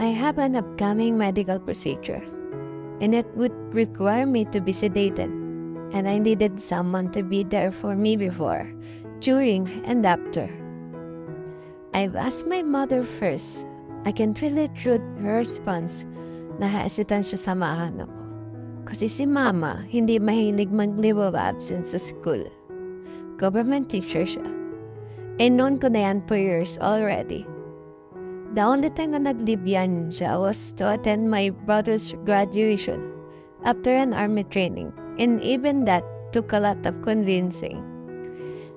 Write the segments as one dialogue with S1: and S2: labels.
S1: I have an upcoming medical procedure, and it would require me to be sedated, and I needed someone to be there for me before, during, and after. I've asked my mother first. I can feel it through her response na hesitant siya samahan ako. Kasi si Mama, hindi mahilig mag-leave of absence sa school. Government teacher siya. And known ko na yan for years already. The only time na nag-leave yan siya was to attend my brother's graduation after an army training. And even that took a lot of convincing.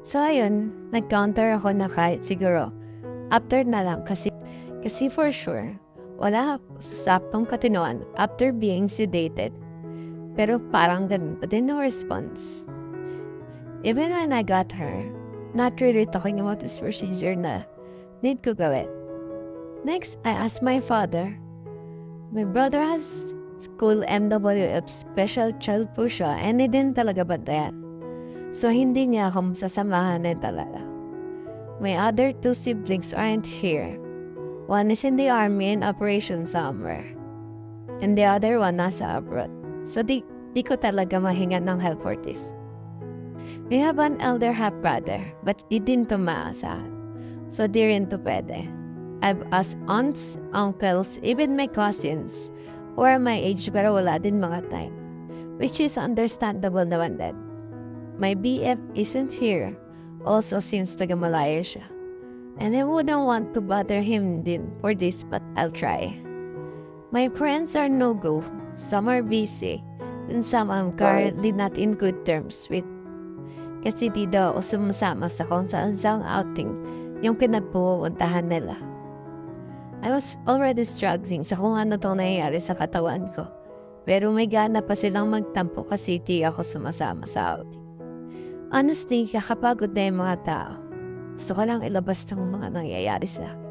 S1: So ayun, nag-counter ako na kahit siguro after na lang kasi for sure, wala sa saktong katinoan after being sedated. Pero parang ganun din no response. Even when I got her, not really talking about this procedure na need ko gawin. Next, I asked my father. My brother has school MWF special child po siya and he didn't talaga bantayan. So hindi niya ako masasamahan din talaga. My other two siblings aren't here. One is in the army in operation somewhere. And the other one nasa abroad. So di ko talaga mahinga ng help for this. We have an elder half-brother, but di din to maasahan. So di rin to pwede. I've asked aunts, uncles, even my cousins, who are my age pero wala din mga time. Which is understandable naman din. My BF isn't here, also since taga-Malaya siya. And I wouldn't want to bother him din for this, but I'll try. My friends are no-go. Some are busy, and some I'm currently not in good terms with. Kasi di daw ako sumasama sa kung saan outing yung pinagpupuntahan nila. I was already struggling sa kung ano itong nangyayari sa katawan ko. Pero may gana pa silang magtampo kasi di ako sumasama sa outing. Honestly, kakapagod na yung mga tao. Gusto ko lang ilabas ng mga nangyayari sa akin.